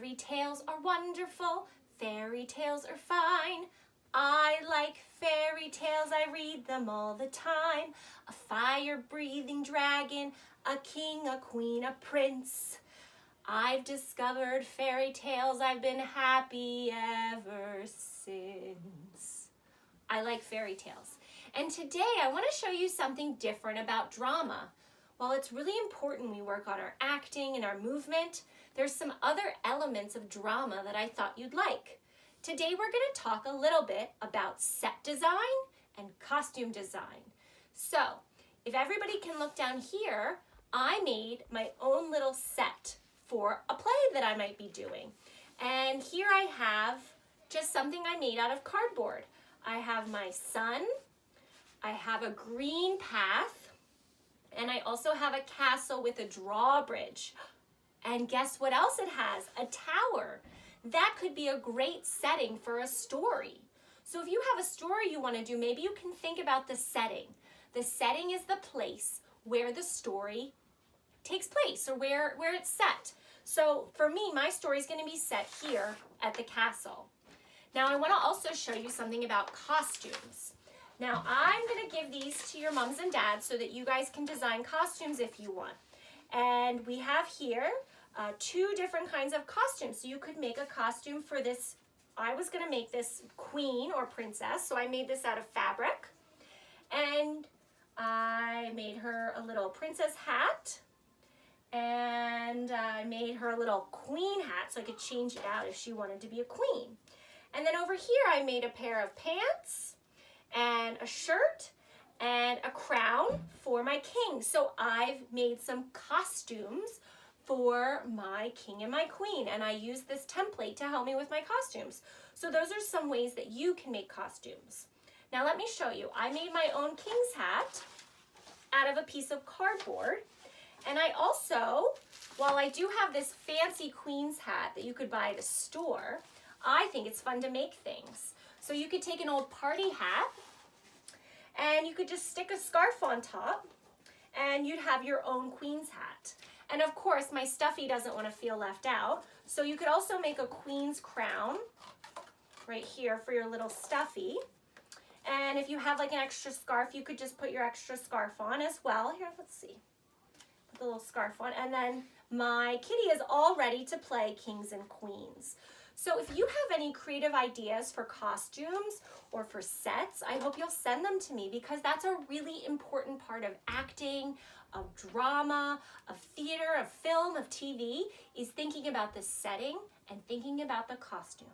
Fairy tales are wonderful, fairy tales are fine. I like fairy tales, I read them all the time. A fire-breathing dragon, a king, a queen, a prince. I've discovered fairy tales, I've been happy ever since. I like fairy tales. And today I want to show you something different about drama. While it's really important we work on our acting and our movement, there's some other elements of drama that I thought you'd like. Today we're going to talk a little bit about set design and costume design. So, if everybody can look down here, I made my own little set for a play that I might be doing. And here I have just something I made out of cardboard. I have my sun, I have a green path, and I also have a castle with a drawbridge. And guess what else it has? A tower. That could be a great setting for a story. So if you have a story you want to do, maybe you can think about the setting. The setting is the place where the story takes place, or where it's set. So for me, my story is going to be set here at the castle. Now I want to also show you something about costumes. Now I'm going to give these to your moms and dads so that you guys can design costumes if you want. And we have here two different kinds of costumes. So you could make a costume for this. I was going to make this queen or princess, so I made this out of fabric. And I made her a little princess hat. And I made her a little queen hat so I could change it out if she wanted to be a queen. And then over here I made a pair of pants and a shirt and a crown for my king. So I've made some costumes for my king and my queen, and I use this template to help me with my costumes. So those are some ways that you can make costumes. Now let me show you. I made my own king's hat out of a piece of cardboard, and I also, while I do have this fancy queen's hat that you could buy at a store, I think it's fun to make things. So you could take an old party hat and you could just stick a scarf on top and you'd have your own queen's hat. And of course, my stuffy doesn't want to feel left out, so you could also make a queen's crown right here for your little stuffy. And if you have like an extra scarf, you could just put your extra scarf on as well. Here, let's see. Put the little scarf on. And then my kitty is all ready to play kings and queens. So if you have any creative ideas for costumes or for sets, I hope you'll send them to me, because that's a really important part of acting, of drama, of theater, of film, of TV, is thinking about the setting and thinking about the costumes.